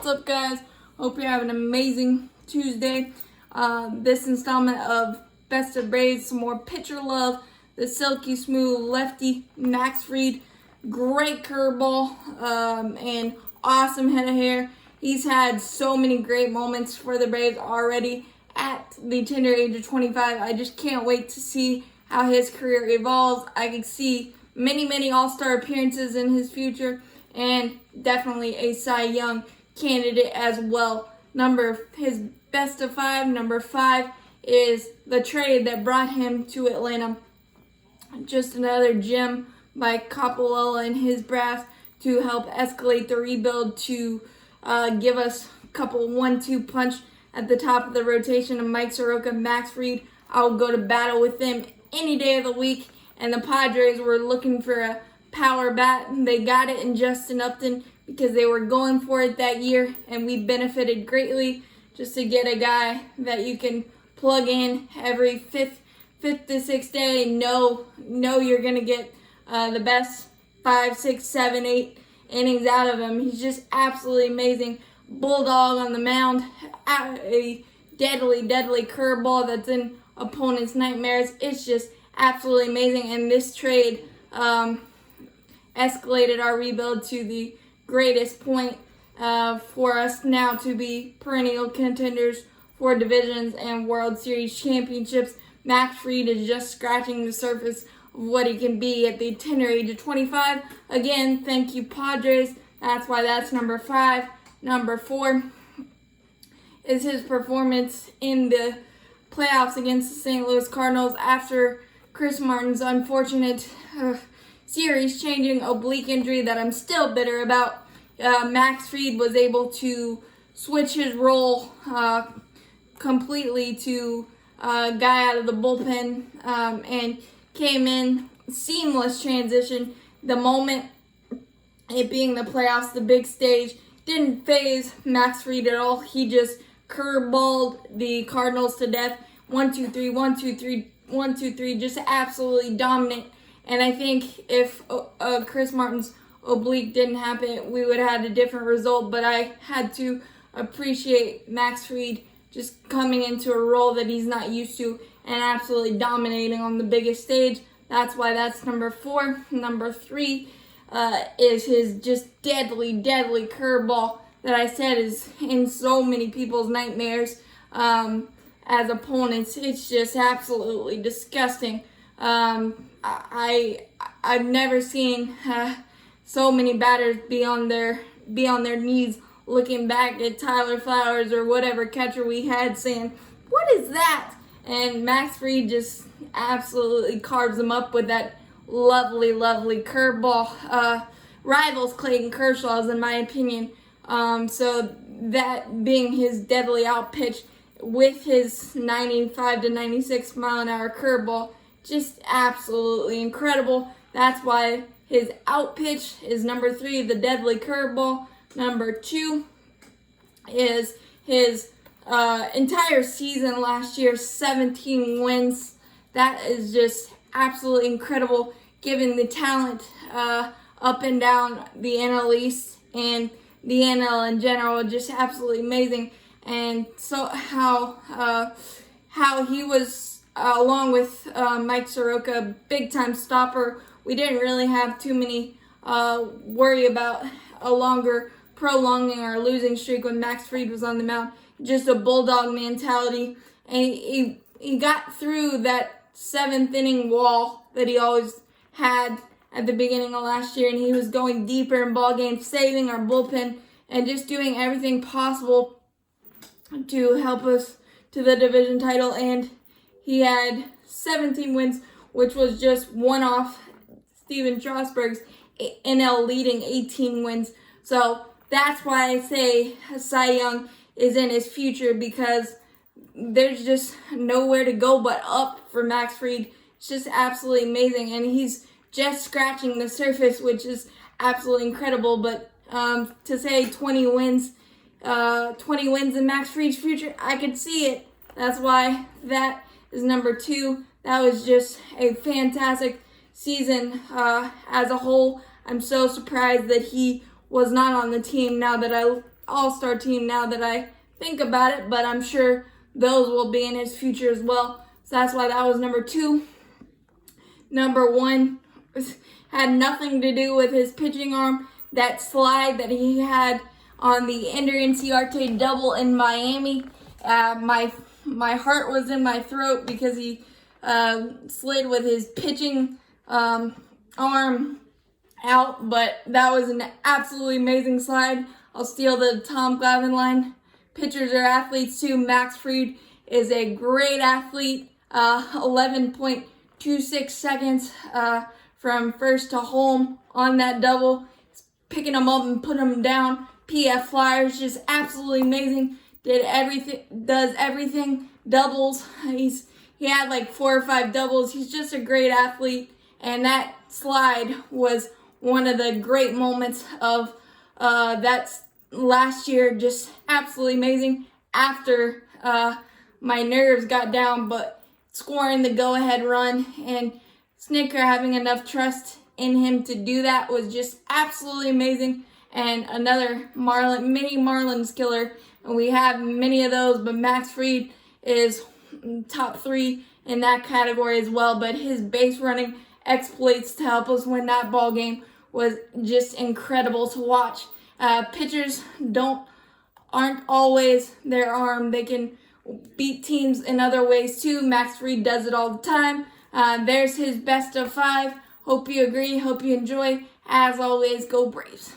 What's up, guys? Hope you're having an amazing Tuesday. This installment of Best of Braves, some more pitcher love. The silky smooth lefty Max Fried, great curveball, and awesome head of hair. He's had so many great moments for the Braves already at the tender age of 25. I just can't wait to see how his career evolves. I can see many All-Star appearances in his future, and definitely a Cy Young candidate as well. His best of five, number 5, is the trade that brought him to Atlanta. Just another gem by Coppolella and his brass to help escalate the rebuild, to give us a couple 1-2 punch at the top of the rotation of Mike Soroka, Max Fried. I'll go to battle with them any day of the week. And the Padres were looking for a power bat, and they got it in Justin Upton because they were going for it that year, and we benefited greatly just to get a guy that you can plug in every fifth to sixth day and know you're going to get the best 5, 6, 7, 8 innings out of him. He's just absolutely amazing. Bulldog on the mound, a deadly curveball that's in opponents' nightmares. It's just absolutely amazing, and this trade escalated our rebuild to the greatest point for us now to be perennial contenders for divisions and World Series championships. Max Fried is just scratching the surface of what he can be at the tender age of 25. Again, thank you, Padres. That's why that's number 5. Number 4 is his performance in the playoffs against the St. Louis Cardinals after Chris Martin's unfortunate series-changing oblique injury that I'm still bitter about. Max Fried was able to switch his role completely to a guy out of the bullpen and came in, seamless transition. The moment, it being the playoffs, the big stage, didn't phase Max Fried at all. He just curveballed the Cardinals to death. 1-2-3, 1-2-3, 1-2-3, just absolutely dominant. And I think if Chris Martin's oblique didn't happen, we would have had a different result. But I had to appreciate Max Fried just coming into a role that he's not used to and absolutely dominating on the biggest stage. That's why that's number 4. Number 3 is his just deadly curveball that I said is in so many people's nightmares as opponents. It's just absolutely disgusting. I've never seen so many batters be on their knees looking back at Tyler Flowers or whatever catcher we had saying, "What is that?" And Max Fried just absolutely carves them up with that lovely curveball. Rivals Clayton Kershaw's, in my opinion. So that being his deadly out pitch with his 95 to 96 mile an hour curveball, just absolutely incredible. That's why his out pitch is number 3, the deadly curveball. Number 2 is his entire season last year, 17 wins. That is just absolutely incredible, given the talent up and down the NL East and the NL in general. Just absolutely amazing. And so how he was, along with Mike Soroka, big time stopper. We didn't really have too many worry about a longer prolonging or losing streak when Max Fried was on the mound. Just a bulldog mentality, and he got through that 7th inning wall that he always had at the beginning of last year, and he was going deeper in ball games, saving our bullpen, and just doing everything possible to help us to the division title. And he had 17 wins, which was just one off Steven Strasburg's NL leading 18 wins. So that's why I say Cy Young is in his future, because there's just nowhere to go but up for Max Fried. It's just absolutely amazing, and he's just scratching the surface, which is absolutely incredible. But to say 20 wins in Max Fried's future, I could see it. That's why that is number 2. That was just a fantastic season as a whole. I'm so surprised that he was not on the team now that I all-star team now that I think about it, but I'm sure those will be in his future as well. So that's why that was number 2. Number 1 had nothing to do with his pitching arm. That slide that he had on the Ender Inciarte double in Miami, my heart was in my throat because he slid with his pitching arm out, but that was an absolutely amazing slide. I'll steal the Tom Glavine line. Pitchers are athletes too. Max Fried is a great athlete. 11.26 seconds from first to home on that double. Picking him up and putting him down. PF Flyers, just absolutely amazing. Does everything. Doubles. He had like 4 or 5 doubles. He's just a great athlete. And that slide was one of the great moments of that last year. Just absolutely amazing. After my nerves got down, but scoring the go-ahead run and Snitker having enough trust in him to do that was just absolutely amazing. And another mini Marlins killer. And we have many of those, but Max Fried is top 3 in that category as well. But his base running exploits to help us win that ball game was just incredible to watch. Pitchers aren't always their arm. They can beat teams in other ways too. Max Fried does it all the time. There's his best of 5. Hope you agree. Hope you enjoy. As always, go Braves.